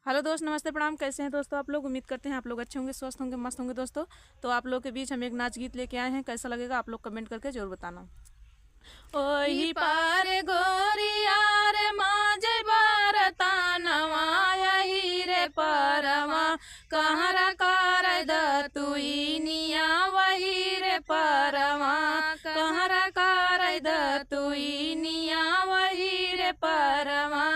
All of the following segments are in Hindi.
हेलो दोस्त, नमस्ते, प्रणाम। कैसे हैं दोस्तों आप लोग? उम्मीद करते हैं आप लोग अच्छे होंगे, स्वस्थ होंगे, मस्त होंगे दोस्तों। तो आप लोग के बीच हम एक नाच गीत लेके आए हैं। कैसा लगेगा आप लोग कमेंट करके जरूर बताना। ओही पार गोरिया रे माजे बरतानवा, यही रे परवा कहरा कर दतुइनिया, वही रे परवा कहरा कर दतुइनिया, वही रे परवा।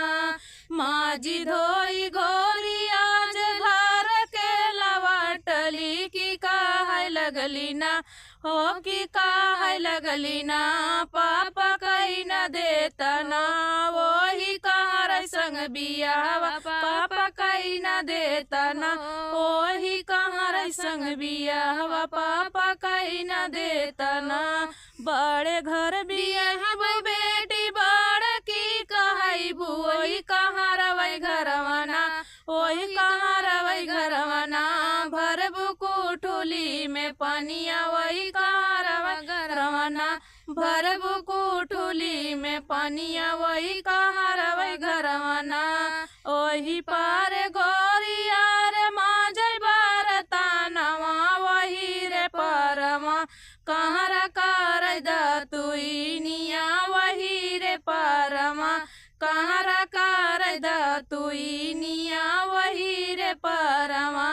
माजी धोई गोरिया जे घर के लवाटली, की काहे लगली ना हो, की काहे लगली ना, पापा कही न देता ना, वही कहर संग बियावा, पापा कही न देता ना, वही कहर संग बियावा, पापा कही न देता ना। बड़े घर बियाह बेटी बड़ की कहई बुई, कहाँ रवै घरवना, वही कहाँ रवै घरवना, भरबू कुठुली में पनिया, वही कहाँ रवै घरवना, भरबू कुठुली में पनिया, वही कहाँ रवै घरवना। ओही पार गोरिया रे माजे बरतानवा, वही रे परवा कहरा कर दतुइनिया, वही रे परवा कहरा कर दतुइनिया, वही रे परवा।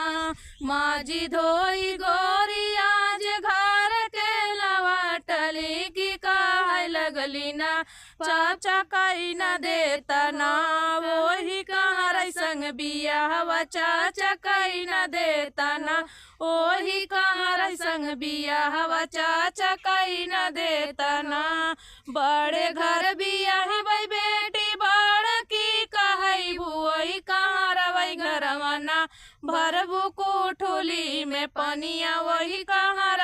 माजी धोई गोरिया जे घर के लवाटली, की काहे लगली ना, चाचा कही न देता ना, वही कहर संग बियाहवा, चाचा कही न देता ना, वही कहर संग बियाहवा, चाचा कही न देता ना। बड़े घर बियाह बेटी बड़ की कहई बुई, कहाँ रवै घरवना, भरबू कुठुली में पनिया, वही कहाँ